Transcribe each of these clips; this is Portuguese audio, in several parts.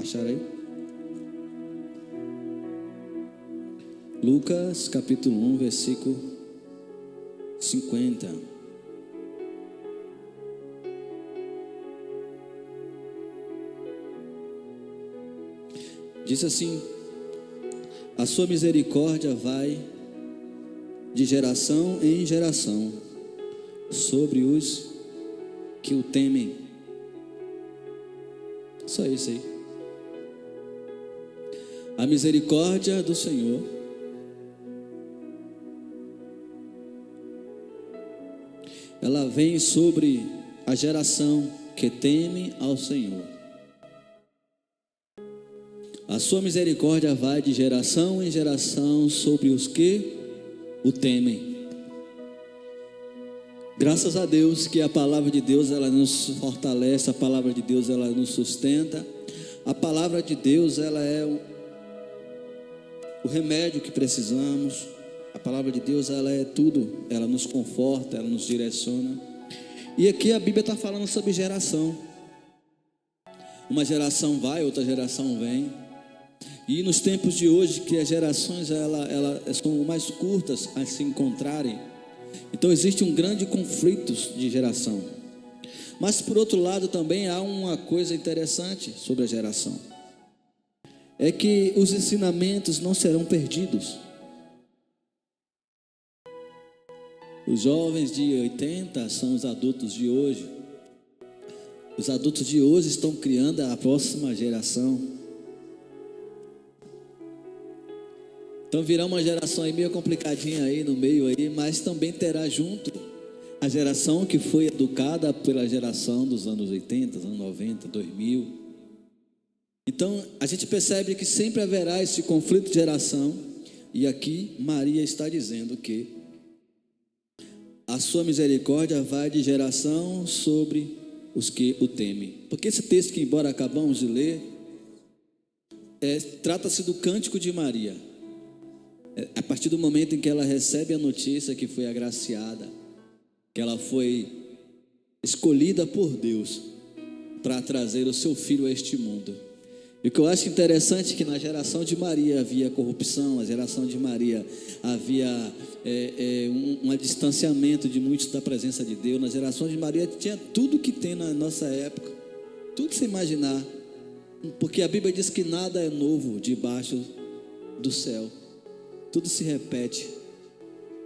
Acharam aí? Lucas capítulo 1, versículo 50. Diz assim: a sua misericórdia vai de geração em geração sobre os que o temem. Só isso aí. A misericórdia do Senhor ela vem sobre a geração que teme ao Senhor. A sua misericórdia vai de geração em geração sobre os que o temem. Graças a Deus que a palavra de Deus ela nos fortalece, a palavra de Deus ela nos sustenta. A palavra de Deus ela é o remédio que precisamos. A palavra de Deus ela é tudo, ela nos conforta, ela nos direciona. E aqui a Bíblia está falando sobre geração. Uma geração vai, outra geração vem. E nos tempos de hoje que as gerações elas são mais curtas a se encontrarem, então existe um grande conflito de geração. Mas por outro lado também há uma coisa interessante sobre a geração, é que os ensinamentos não serão perdidos. Os jovens de 80 são os adultos de hoje. Os adultos de hoje estão criando a próxima geração. Então virá uma geração aí meio complicadinha aí no meio aí, mas também terá junto a geração que foi educada pela geração dos anos 80, anos 90, 2000. Então a gente percebe que sempre haverá esse conflito de geração. E aqui Maria está dizendo que a sua misericórdia vai de geração sobre os que o temem. Porque esse texto que embora acabamos de ler, trata-se do cântico de Maria. A partir do momento em que ela recebe a notícia que foi agraciada, que ela foi escolhida por Deus para trazer o seu filho a este mundo. E o que eu acho interessante é que na geração de Maria havia corrupção, na geração de Maria havia um distanciamento de muitos da presença de Deus. Na geração de Maria tinha tudo que tem na nossa época, tudo se imaginar, porque a Bíblia diz que nada é novo debaixo do céu. Tudo se repete,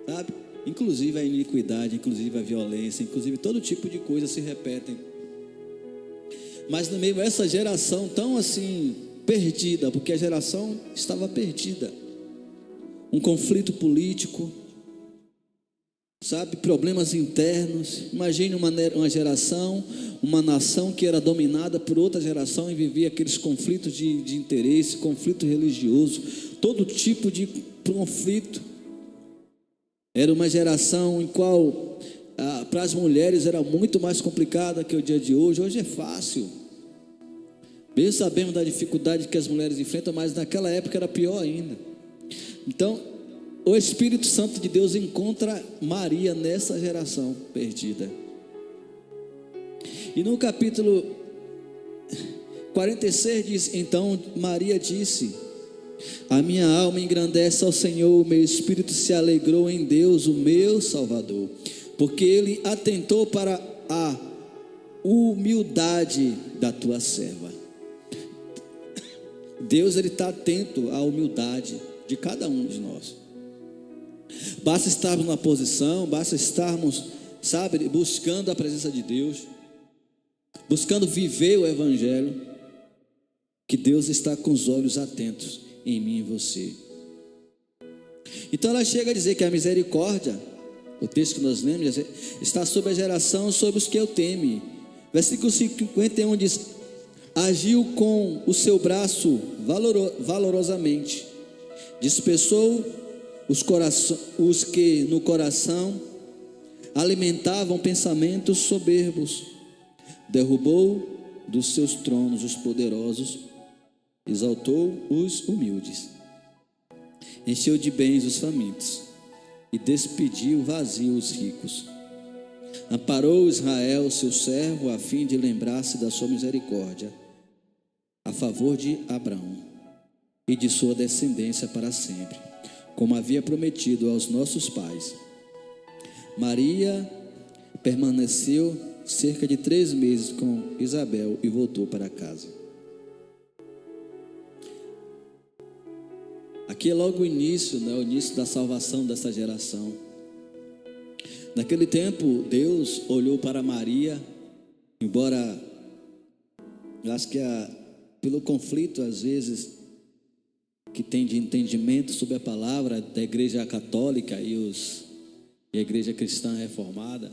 sabe? Inclusive a iniquidade, inclusive a violência, inclusive todo tipo de coisa se repetem. Mas no meio dessa geração tão assim perdida, porque a geração estava perdida, um conflito político, sabe? Problemas internos. Imagine uma geração, uma nação que era dominada por outra geração e vivia aqueles conflitos de interesse, conflito religioso, todo tipo de conflito. Era uma geração em qual para as mulheres era muito mais complicada que o dia de hoje. Hoje é fácil, mesmo sabemos da dificuldade que as mulheres enfrentam, mas naquela época era pior ainda. Então o Espírito Santo de Deus encontra Maria nessa geração perdida. E no capítulo 46 diz: então Maria disse: a minha alma engrandece ao Senhor, o meu espírito se alegrou em Deus, o meu Salvador, porque Ele atentou para a humildade da tua serva. Deus Ele está atento à humildade de cada um de nós. Basta estarmos na posição, basta estarmos, sabe, buscando a presença de Deus, buscando viver o Evangelho, que Deus está com os olhos atentos em mim e você. Então ela chega a dizer que a misericórdia, o texto que nós lemos, está sobre a geração, sobre os que eu teme. Versículo 51 diz: agiu com o seu braço valorosamente, dispersou os que no coração alimentavam pensamentos soberbos, derrubou dos seus tronos os poderosos, exaltou os humildes, encheu de bens os famintos e despediu vazio os ricos. Amparou Israel, seu servo, a fim de lembrar-se da sua misericórdia, a favor de Abraão e de sua descendência para sempre, como havia prometido aos nossos pais. Maria permaneceu cerca de 3 meses com Isabel e voltou para casa. Aqui é logo o início, né? O início da salvação dessa geração. Naquele tempo, Deus olhou para Maria, embora eu acho que pelo conflito, às vezes, que tem de entendimento sobre a palavra da igreja católica e a igreja cristã reformada,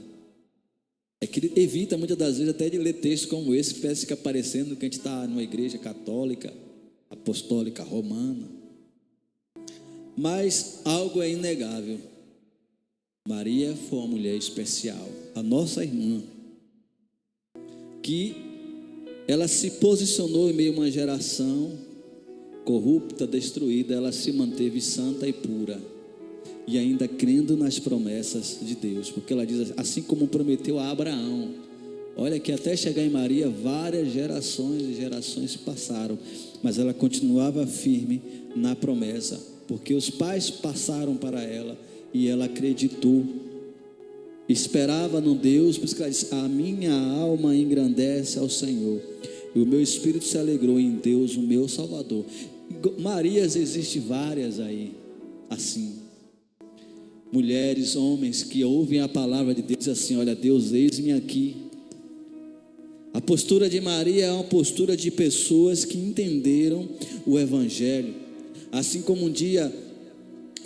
é que ele evita muitas das vezes até de ler textos como esse, parece que fica parecendo que a gente está numa igreja católica, apostólica, romana. Mas algo é inegável: Maria foi uma mulher especial, a nossa irmã, que ela se posicionou em meio a uma geração corrupta, destruída. Ela se manteve santa e pura, e ainda crendo nas promessas de Deus, porque ela diz assim como prometeu a Abraão. Olha que até chegar em Maria, várias gerações e gerações se passaram, mas ela continuava firme na promessa, porque os pais passaram para ela e ela acreditou, esperava no Deus. Por isso que ela disse: a minha alma engrandece ao Senhor, e o meu espírito se alegrou em Deus, o meu Salvador. Marias existem várias aí, assim, mulheres, homens que ouvem a palavra de Deus assim: olha, Deus, eis-me aqui. A postura de Maria é uma postura de pessoas que entenderam o Evangelho, assim como um dia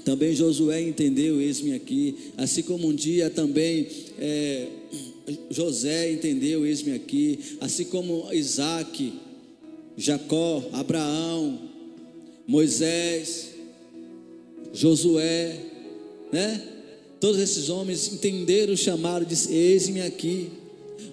também Josué entendeu, eis-me aqui. Assim como um dia também José entendeu, eis-me aqui. Assim como Isaac, Jacó, Abraão, Moisés, Josué, né? Todos esses homens entenderam o chamado, disse: eis-me aqui.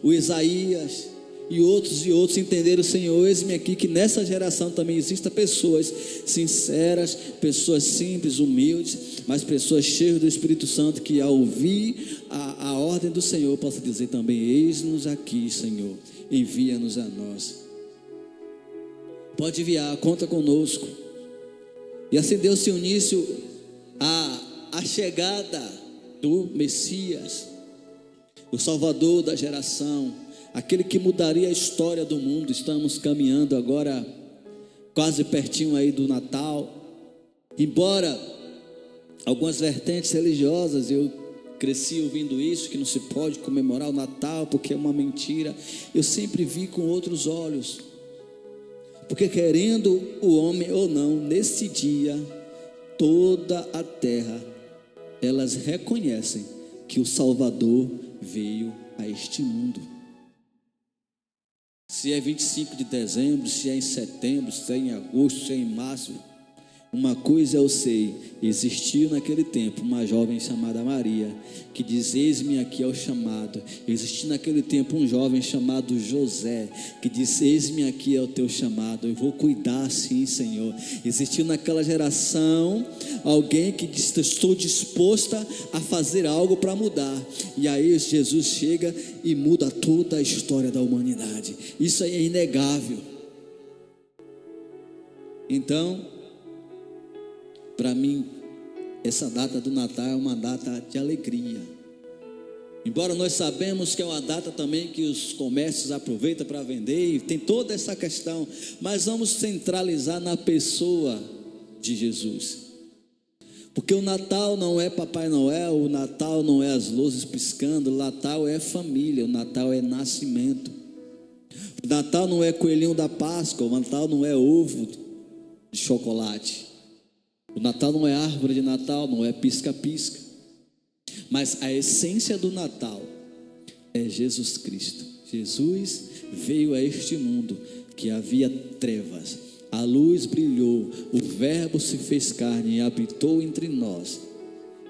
O Isaías e outros entenderam: Senhor, eis-me aqui. Que nessa geração também existam pessoas sinceras, pessoas simples, humildes, mas pessoas cheias do Espírito Santo, que ao ouvir a ordem do Senhor possa dizer também: eis-nos aqui, Senhor, envia-nos a nós. Pode enviar, conta conosco. E assim deu-se início à chegada do Messias, o Salvador da geração, aquele que mudaria a história do mundo. Estamos caminhando agora quase pertinho aí do Natal. Embora algumas vertentes religiosas, eu cresci ouvindo isso, que não se pode comemorar o Natal porque é uma mentira, eu sempre vi com outros olhos, porque querendo o homem ou não, nesse dia toda a terra, elas reconhecem que o Salvador veio a este mundo. Se é 25 de dezembro, se é em setembro, se é em agosto, se é em março, uma coisa eu sei: existiu naquele tempo uma jovem chamada Maria, que diz: eis-me aqui ao chamado. Existiu naquele tempo um jovem chamado José, que diz: eis-me aqui ao teu chamado, eu vou cuidar sim, Senhor. Existiu naquela geração alguém que disse: estou disposta a fazer algo para mudar. E aí Jesus chega e muda toda a história da humanidade. Isso aí é inegável. Então, para mim, essa data do Natal é uma data de alegria. Embora nós sabemos que é uma data também que os comércios aproveitam para vender, e tem toda essa questão, mas vamos centralizar na pessoa de Jesus. Porque o Natal não é Papai Noel, o Natal não é as luzes piscando, o Natal é família, o Natal é nascimento. O Natal não é coelhinho da Páscoa, o Natal não é ovo de chocolate. O Natal não é árvore de Natal, não é pisca-pisca. Mas a essência do Natal é Jesus Cristo. Jesus veio a este mundo que havia trevas, a luz brilhou, o Verbo se fez carne e habitou entre nós,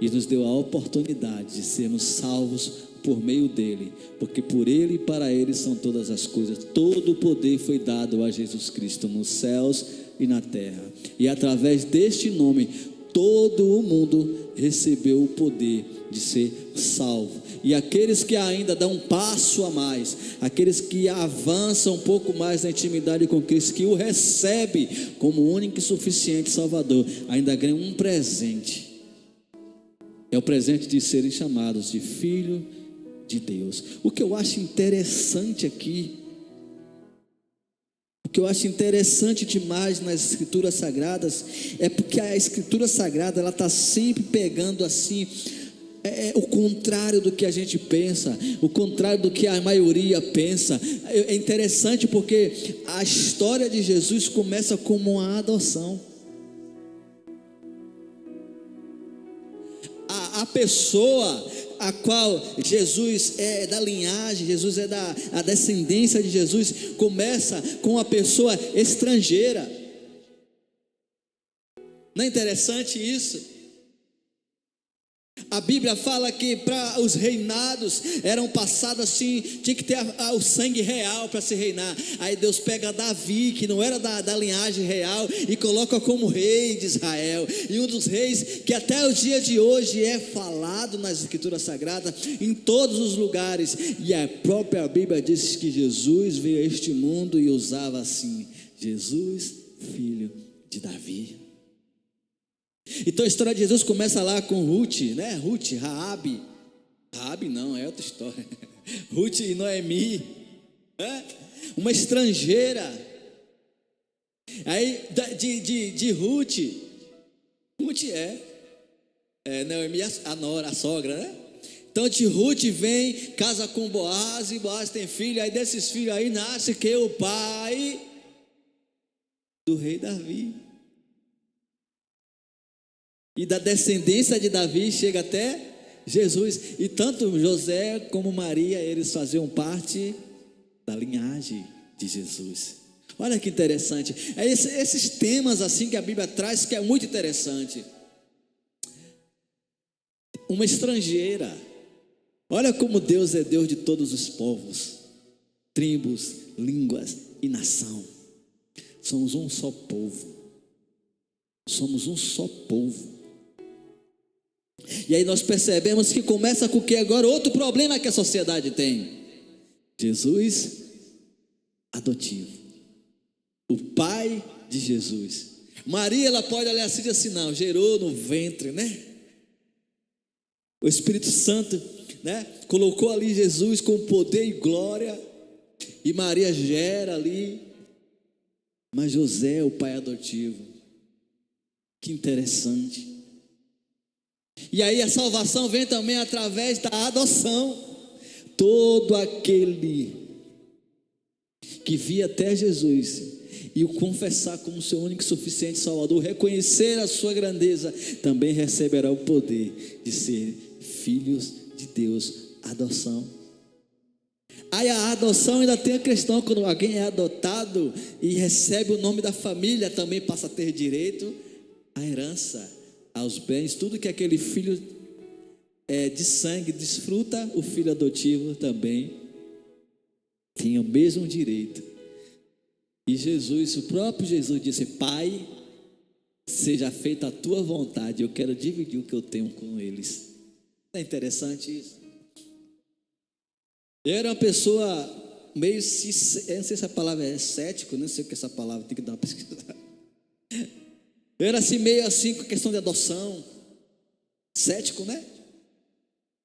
e nos deu a oportunidade de sermos salvos por meio dele, porque por ele e para ele são todas as coisas. Todo o poder foi dado a Jesus Cristo nos céus e na terra, e através deste nome todo o mundo recebeu o poder de ser salvo. E aqueles que ainda dão um passo a mais, aqueles que avançam um pouco mais na intimidade com Cristo, que o recebe como único e suficiente Salvador, ainda ganham um presente. É o presente de serem chamados de filho de Deus. O que eu acho interessante aqui, o que eu acho interessante demais nas Escrituras Sagradas, é porque a Escritura Sagrada, ela está sempre pegando assim, o contrário do que a gente pensa, o contrário do que a maioria pensa. É interessante porque a história de Jesus começa como uma adoção. A pessoa a qual Jesus é da linhagem, Jesus é a descendência de Jesus, começa com uma pessoa estrangeira. Não é interessante isso? A Bíblia fala que para os reinados eram passados assim, tinha que ter o sangue real para se reinar. Aí Deus pega Davi, que não era da linhagem real, e coloca como rei de Israel. E um dos reis que até o dia de hoje é falado nas Escrituras Sagradas, em todos os lugares. E a própria Bíblia diz que Jesus veio a este mundo e usava assim: Jesus, filho de Davi. Então a história de Jesus começa lá com Ruth, né? Ruth, Raabe não, é outra história. Ruth e Noemi, né? Uma estrangeira. Aí de Ruth Noemi, a nora, a sogra, né? Então de Ruth vem, casa com Boaz, e Boaz tem filho. Aí desses filhos aí nasce que o pai do rei Davi. E da descendência de Davi chega até Jesus. E tanto José como Maria, eles faziam parte da linhagem de Jesus. Olha que interessante. É esses temas assim que a Bíblia traz, que é muito interessante. Uma estrangeira. Olha como Deus é Deus de todos os povos, tribos, línguas e nação. Somos um só povo. Somos um só povo. E aí nós percebemos que começa com o que agora? Outro problema que a sociedade tem: Jesus adotivo, o pai de Jesus. Maria, ela pode olhar assim e dizer assim: não, gerou no ventre, né? O Espírito Santo, né, colocou ali Jesus com poder e glória, e Maria gera ali. Mas José é o pai adotivo. Que interessante. E aí a salvação vem também através da adoção. Todo aquele que via até Jesus e o confessar como seu único e suficiente Salvador, reconhecer a sua grandeza, também receberá o poder de ser filhos de Deus. Adoção. Aí a adoção ainda tem a questão: quando alguém é adotado e recebe o nome da família, também passa a ter direito à herança, aos bens, tudo que aquele filho de sangue desfruta, o filho adotivo também tem o mesmo direito. E Jesus, o próprio Jesus disse: Pai, seja feita a tua vontade, eu quero dividir o que eu tenho com eles. Não é interessante isso? Eu era uma pessoa meio, eu não sei se a palavra é cético, não sei o que essa palavra, tem que dar uma pesquisada. Eu era assim, meio assim, com a questão de adoção, cético, né?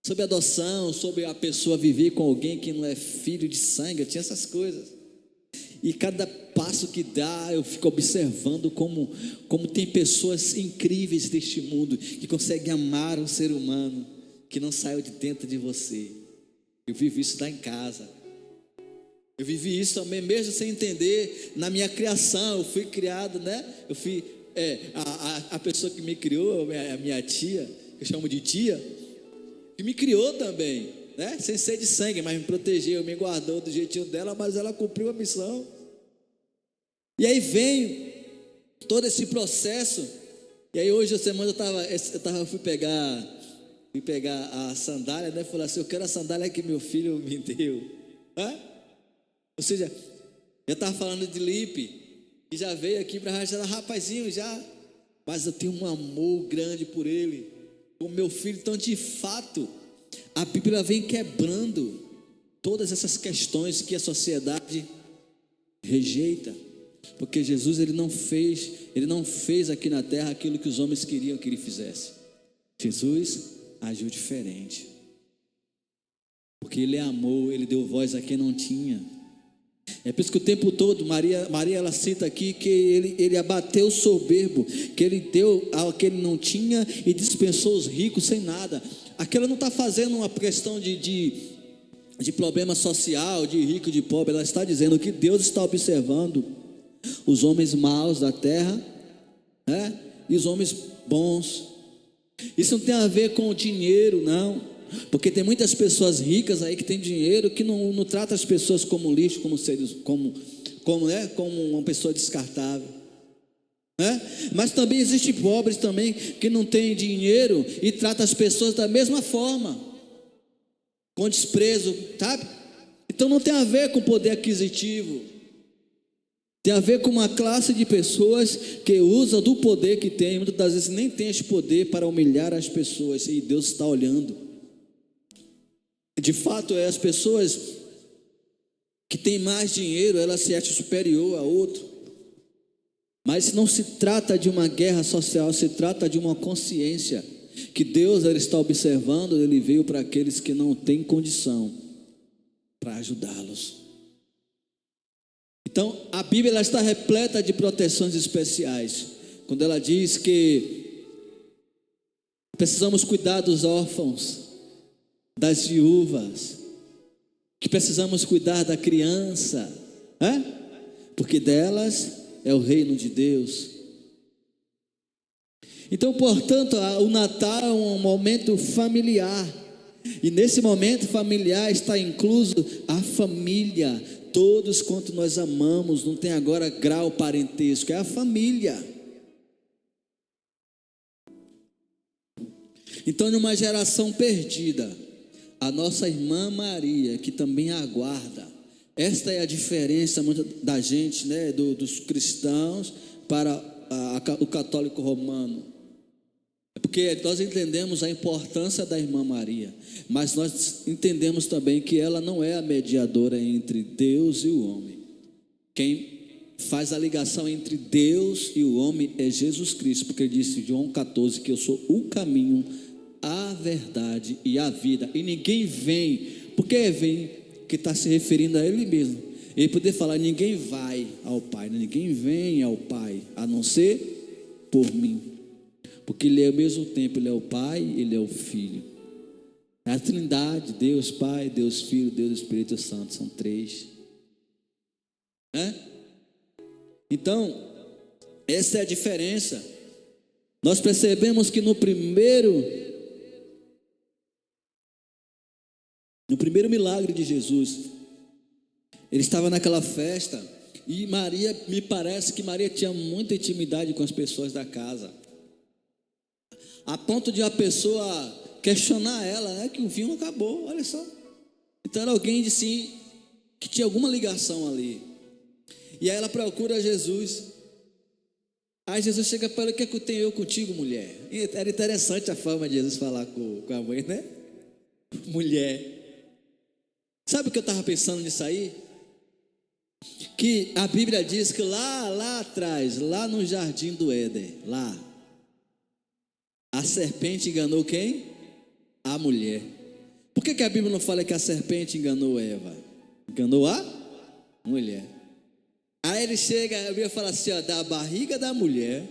Sobre adoção, sobre a pessoa viver com alguém que não é filho de sangue, eu tinha essas coisas. E cada passo que dá, eu fico observando como tem pessoas incríveis deste mundo, que conseguem amar um ser humano, que não saiu de dentro de você. Eu vivi isso lá em casa. Eu vivi isso também, mesmo sem entender, na minha criação. Eu fui criado, né? Eu fui... a pessoa que me criou, a minha tia, que eu chamo de tia, que me criou também, né? Sem ser de sangue, mas me protegeu, me guardou do jeitinho dela, mas ela cumpriu a missão. E aí vem todo esse processo. E aí hoje, a semana eu fui pegar a sandália, né? Falei assim: eu quero a sandália que meu filho me deu. Ou seja, eu estava falando de Lipe, que já veio aqui para já era rapazinho já, mas eu tenho um amor grande por ele, o meu filho. Então, de fato, a Bíblia vem quebrando todas essas questões que a sociedade rejeita, porque Jesus ele não fez aqui na terra aquilo que os homens queriam que ele fizesse. Jesus agiu diferente, porque ele amou, ele deu voz a quem não tinha. É por isso que o tempo todo Maria ela cita aqui que ele abateu o soberbo, que ele deu ao que ele não tinha e dispensou os ricos sem nada. Aqui ela não está fazendo uma questão de problema social, de rico e de pobre. Ela está dizendo que Deus está observando os homens maus da terra, né? E os homens bons. Isso não tem a ver com o dinheiro, não, porque tem muitas pessoas ricas aí que têm dinheiro, que não trata as pessoas como lixo, como seres, como uma pessoa descartável, né? Mas também existem pobres também que não têm dinheiro e trata as pessoas da mesma forma, com desprezo, sabe? Então não tem a ver com poder aquisitivo, tem a ver com uma classe de pessoas que usa do poder que tem, muitas das vezes nem tem esse poder para humilhar as pessoas, e Deus está olhando. De fato, as pessoas que têm mais dinheiro, elas se acham superior a outro, mas não se trata de uma guerra social, se trata de uma consciência que Deus ele está observando. Ele veio para aqueles que não têm condição, para ajudá-los. Então a Bíblia ela está repleta de proteções especiais, quando ela diz que precisamos cuidar dos órfãos, das viúvas, que precisamos cuidar da criança, porque delas é o reino de Deus. Então, portanto, o Natal é um momento familiar, e nesse momento familiar está incluso a família, todos quanto nós amamos, não tem agora grau parentesco, é a família. Então, numa geração perdida, a nossa irmã Maria, que também aguarda, esta é a diferença da gente, né, dos cristãos para o católico romano. É porque nós entendemos a importância da irmã Maria, mas nós entendemos também que ela não é a mediadora entre Deus e o homem. Quem faz a ligação entre Deus e o homem é Jesus Cristo, porque ele disse em João 14 que eu sou o caminho, a verdade e a vida, e ninguém vem, porque vem, que está se referindo a ele mesmo. Ele poder falar, ninguém vai ao Pai, ninguém vem ao Pai, a não ser por mim, porque ele é ao mesmo tempo, ele é o Pai, ele é o Filho, é a Trindade, Deus Pai, Deus Filho, Deus Espírito Santo, são três, né? Então, essa é a diferença. Nós percebemos que no primeiro milagre de Jesus, ele estava naquela festa, e Maria, me parece que Maria tinha muita intimidade com as pessoas da casa, a ponto de a pessoa questionar ela, né, que o vinho acabou, olha só. Então era alguém assim, que tinha alguma ligação ali, e aí ela procura Jesus. Aí Jesus chega para ela, o que é que eu tenho eu contigo, mulher? E era interessante a forma de Jesus falar com a mãe, né? Mulher. Sabe o que eu estava pensando nisso aí? Que a Bíblia diz que lá atrás, lá no jardim do Éden, lá, a serpente enganou quem? A mulher. Por que a Bíblia não fala que a serpente enganou Eva? Enganou a mulher. Aí ele chega, a Bíblia fala assim, ó, da barriga da mulher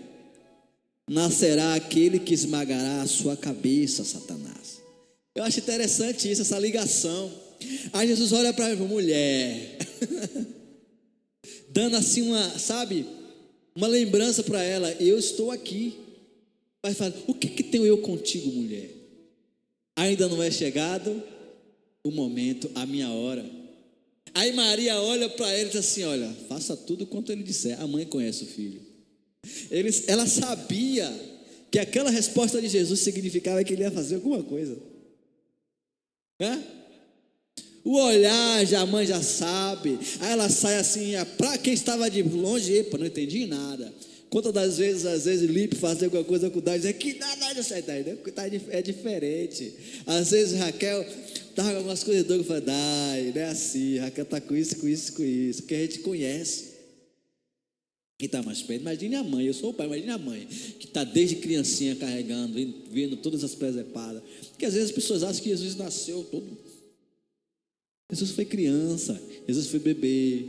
nascerá aquele que esmagará a sua cabeça, Satanás. Eu acho interessante isso, essa ligação. Aí Jesus olha para a mulher, dando assim uma lembrança para ela, eu estou aqui. Mas fala, o que tenho eu contigo, mulher? Ainda não é chegado o momento, a minha hora. Aí Maria olha para ele e diz assim, olha, faça tudo quanto ele disser. A mãe conhece o filho. Ela sabia que aquela resposta de Jesus significava que ele ia fazer alguma coisa, né? O olhar, a mãe já sabe. Aí ela sai assim, para quem estava de longe, epa, não entendi nada. Quantas das vezes, às vezes, Lipe fazer alguma coisa com o Dai, dizer que não certo, é diferente. Às vezes Raquel estava com algumas coisas doidas, eu falei, Dai, não é assim, Raquel está com isso, porque a gente conhece. Quem está mais perto, imagine a mãe, eu sou o pai, imagine a mãe, que está desde criancinha carregando, vendo todas as presepadas. Porque às vezes as pessoas acham que Jesus nasceu todo. Jesus foi criança, Jesus foi bebê,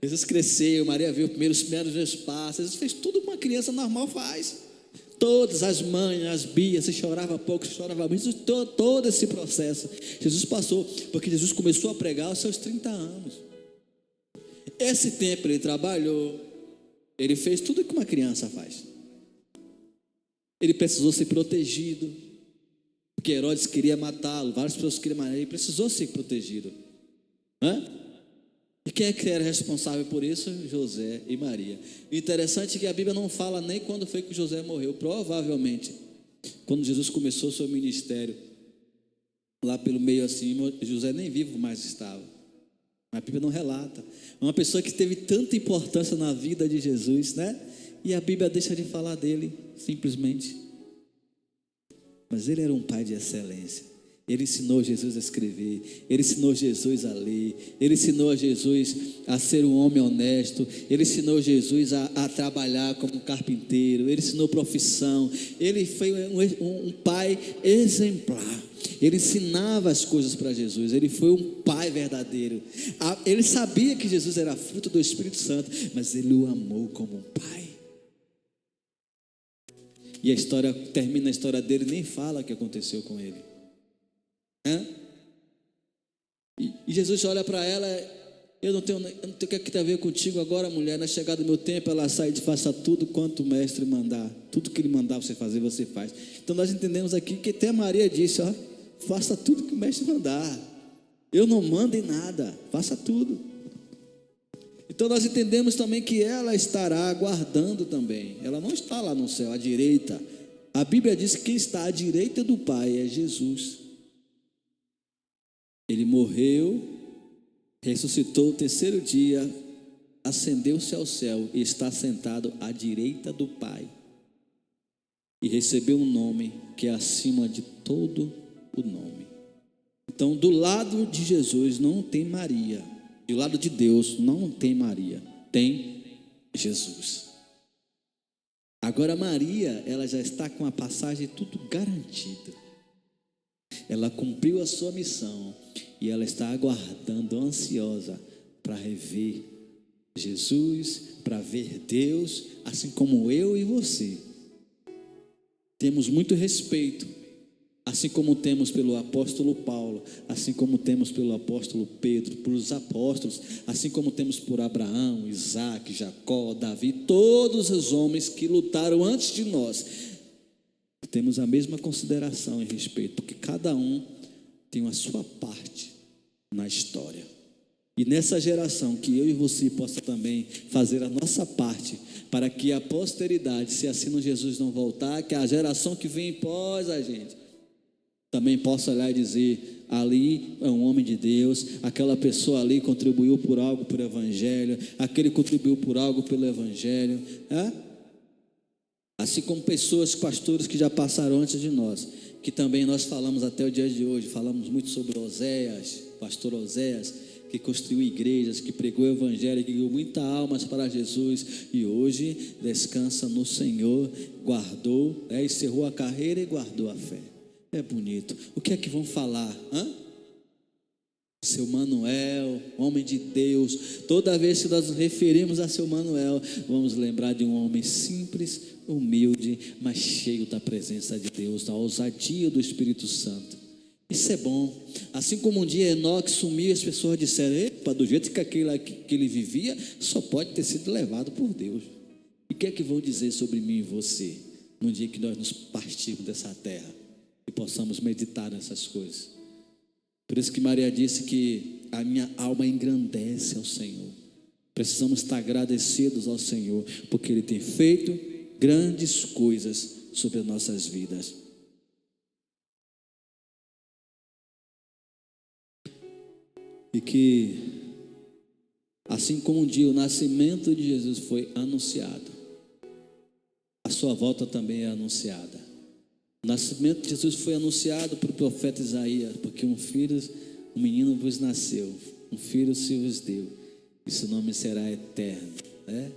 Jesus cresceu, Maria viu os primeiros passos, Jesus fez tudo que uma criança normal faz. Todas as mães, as bias, se chorava pouco, se chorava muito, todo esse processo Jesus passou, porque Jesus começou a pregar aos seus 30 anos. Esse tempo ele trabalhou, ele fez tudo que uma criança faz. Ele precisou ser protegido, porque Herodes queria matá-lo, várias pessoas queriam matar ele, precisou ser protegido. E quem é que era responsável por isso? José e Maria. O interessante é que a Bíblia não fala nem quando foi que José morreu. Provavelmente, quando Jesus começou seu ministério, lá pelo meio assim, José nem vivo mais estava. A Bíblia não relata. Uma pessoa que teve tanta importância na vida de Jesus, E a Bíblia deixa de falar dele, simplesmente. Mas ele era um pai de excelência. Ele ensinou Jesus a escrever, ele ensinou Jesus a ler, ele ensinou a Jesus a ser um homem honesto, ele ensinou Jesus a trabalhar como carpinteiro, ele ensinou profissão, ele foi um pai exemplar, ele ensinava as coisas para Jesus, ele foi um pai verdadeiro, ele sabia que Jesus era fruto do Espírito Santo, mas ele o amou como um pai. E a história termina, a história dele nem fala o que aconteceu com ele. E Jesus olha para ela, eu não tenho o que tem a ver contigo agora, mulher. Na chegada do meu tempo, ela sai de faça tudo quanto o mestre mandar, tudo que ele mandar você fazer, você faz. Então nós entendemos aqui que até Maria disse, faça tudo que o mestre mandar, eu não mando em nada, faça tudo. Então nós entendemos também que ela estará aguardando também, ela não está lá no céu, à direita. A Bíblia diz que quem está à direita do Pai é Jesus. Ele morreu, ressuscitou o terceiro dia, ascendeu-se ao céu e está sentado à direita do Pai. E recebeu um nome que é acima de todo o nome. Então, do lado de Jesus não tem Maria. Do lado de Deus não tem Maria. Tem Jesus. Agora Maria, ela já está com a passagem tudo garantida. Ela cumpriu a sua missão e ela está aguardando, ansiosa, para rever Jesus, para ver Deus, assim como eu e você. Temos muito respeito, assim como temos pelo apóstolo Paulo, assim como temos pelo apóstolo Pedro, pelos apóstolos, assim como temos por Abraão, Isaac, Jacó, Davi, todos os homens que lutaram antes de nós. Temos a mesma consideração e respeito, porque cada um tem a sua parte na história. E nessa geração, que eu e você possa também fazer a nossa parte, para que a posteridade, se assim Jesus não voltar, que a geração que vem pós a gente, também possa olhar e dizer, ali é um homem de Deus, aquela pessoa ali contribuiu por algo pelo Evangelho, aquele contribuiu por algo pelo Evangelho, assim como pessoas, pastores que já passaram antes de nós, que também nós falamos até o dia de hoje, falamos muito sobre Oséias, pastor Oséias, que construiu igrejas, que pregou o Evangelho, que ganhou muitas almas para Jesus, e hoje descansa no Senhor, guardou, encerrou a carreira e guardou a fé. É bonito. O que é que vão falar? Seu Manuel, homem de Deus. Toda vez que nós nos referimos a seu Manuel, vamos lembrar de um homem simples, humilde, mas cheio da presença de Deus, da ousadia do Espírito Santo. Isso é bom. Assim como um dia Enoque sumiu, as pessoas disseram, epa, do jeito que ele vivia, só pode ter sido levado por Deus. E o que é que vão dizer sobre mim e você, no dia que nós nos partirmos dessa terra e possamos meditar nessas coisas? Por isso que Maria disse que a minha alma engrandece ao Senhor. Precisamos estar agradecidos ao Senhor, porque Ele tem feito grandes coisas sobre as nossas vidas. E que a Assim como um dia o nascimento de Jesus foi anunciado, a sua volta também é anunciada. O nascimento de Jesus foi anunciado pelo profeta Isaías, porque um menino vos nasceu, um filho se vos deu, e seu nome será eterno, né?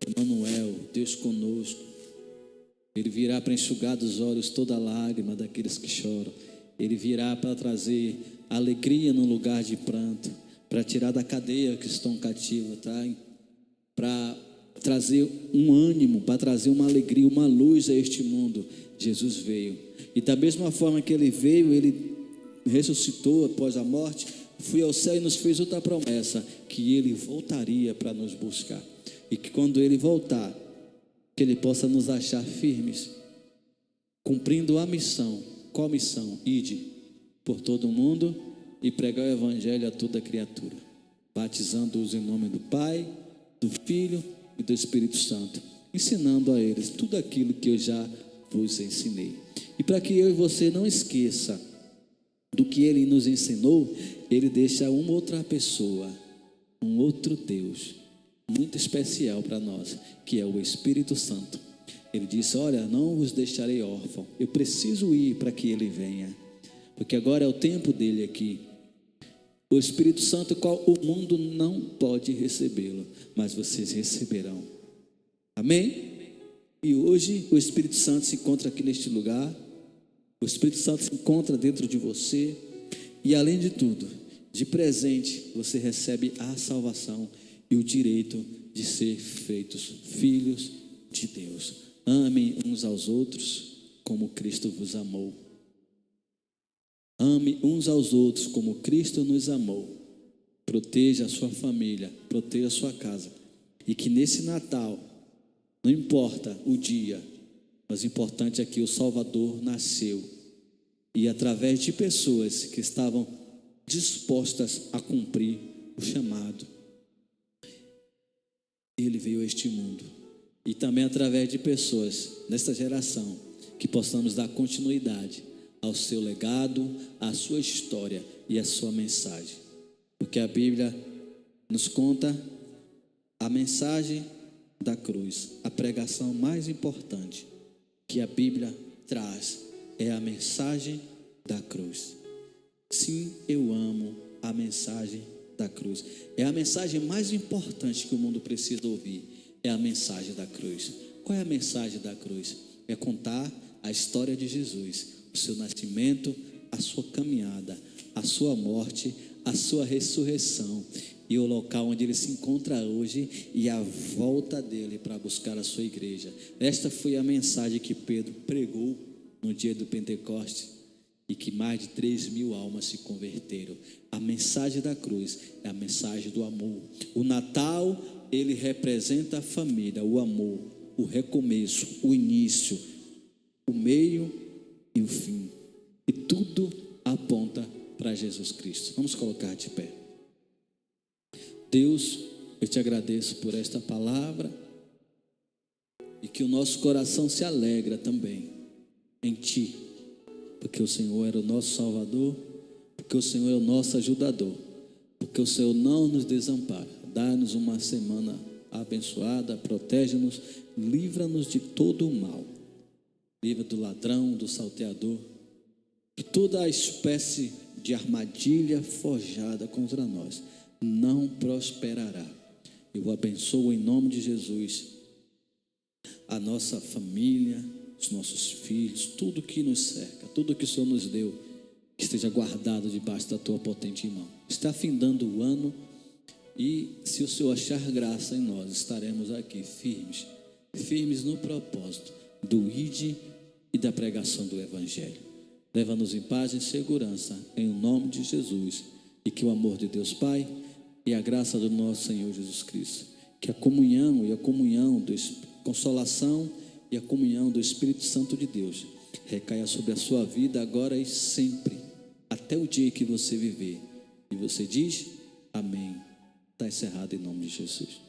Emanuel, Deus conosco. Ele virá para enxugar dos olhos toda lágrima daqueles que choram. Ele virá para trazer alegria no lugar de pranto, para tirar da cadeia que estão cativos, tá? Para trazer um ânimo, para trazer uma alegria, uma luz a este mundo. Jesus veio, e da mesma forma que ele veio, ele ressuscitou após a morte, foi ao céu e nos fez outra promessa, que ele voltaria para nos buscar, e que quando ele voltar, que ele possa nos achar firmes, cumprindo a missão. Qual missão? Ide por todo o mundo e pregar o evangelho a toda criatura, batizando-os em nome do Pai, do Filho e do Espírito Santo, ensinando a eles tudo aquilo que eu já vos ensinei. E para que eu e você não esqueça do que ele nos ensinou, ele deixa uma outra pessoa, um outro Deus muito especial para nós, que é o Espírito Santo. Ele disse: olha, não vos deixarei órfão, eu preciso ir para que ele venha, porque agora é o tempo dele aqui. O Espírito Santo, qual o mundo não pode recebê-lo, mas vocês receberão. Amém? E hoje o Espírito Santo se encontra aqui neste lugar, o Espírito Santo se encontra dentro de você, e além de tudo, de presente, você recebe a salvação e o direito de ser feitos filhos de Deus. Amem uns aos outros como Cristo vos amou. Ame uns aos outros como Cristo nos amou. Proteja a sua família, proteja a sua casa, e que nesse Natal, não importa o dia, mas o importante é que o Salvador nasceu, e através de pessoas que estavam dispostas a cumprir o chamado, ele veio a este mundo. E também através de pessoas nesta geração, que possamos dar continuidade ao seu legado, à sua história e à sua mensagem, porque a Bíblia nos conta a mensagem da cruz. A pregação mais importante que a Bíblia traz é a mensagem da cruz. Sim, eu amo a mensagem da cruz. É a mensagem mais importante que o mundo precisa ouvir, é a mensagem da cruz. Qual é a mensagem da cruz? É contar a história de Jesus, o seu nascimento, a sua caminhada, a sua morte, a sua ressurreição e o local onde ele se encontra hoje e a volta dele para buscar a sua igreja. Esta foi a mensagem que Pedro pregou no dia do Pentecostes, e que mais de 3.000 almas se converteram. A mensagem da cruz é a mensagem do amor. O Natal, ele representa a família, o amor, o recomeço, o início, o meio e o fim. E tudo aponta para Jesus Cristo. Vamos colocar de pé. Deus, eu te agradeço por esta palavra, e que o nosso coração se alegra também em Ti, porque o Senhor era o nosso Salvador, porque o Senhor é o nosso ajudador, porque o Senhor não nos desampara. Dá-nos uma semana abençoada, protege-nos, livra-nos de todo o mal, livra do ladrão, do salteador, que toda a espécie de armadilha forjada contra nós não prosperará. Eu abençoo em nome de Jesus a nossa família, os nossos filhos, tudo que nos cerca, tudo que o Senhor nos deu, que esteja guardado debaixo da Tua potente mão. Está findando o ano, e se o Senhor achar graça em nós, estaremos aqui firmes no propósito do ide e da pregação do Evangelho. Leva-nos em paz e em segurança, em nome de Jesus, e que o amor de Deus Pai e a graça do nosso Senhor Jesus Cristo, que a comunhão consolação e a comunhão do Espírito Santo de Deus recaia sobre a sua vida agora e sempre, até o dia que você viver. E você diz amém. Está encerrado em nome de Jesus.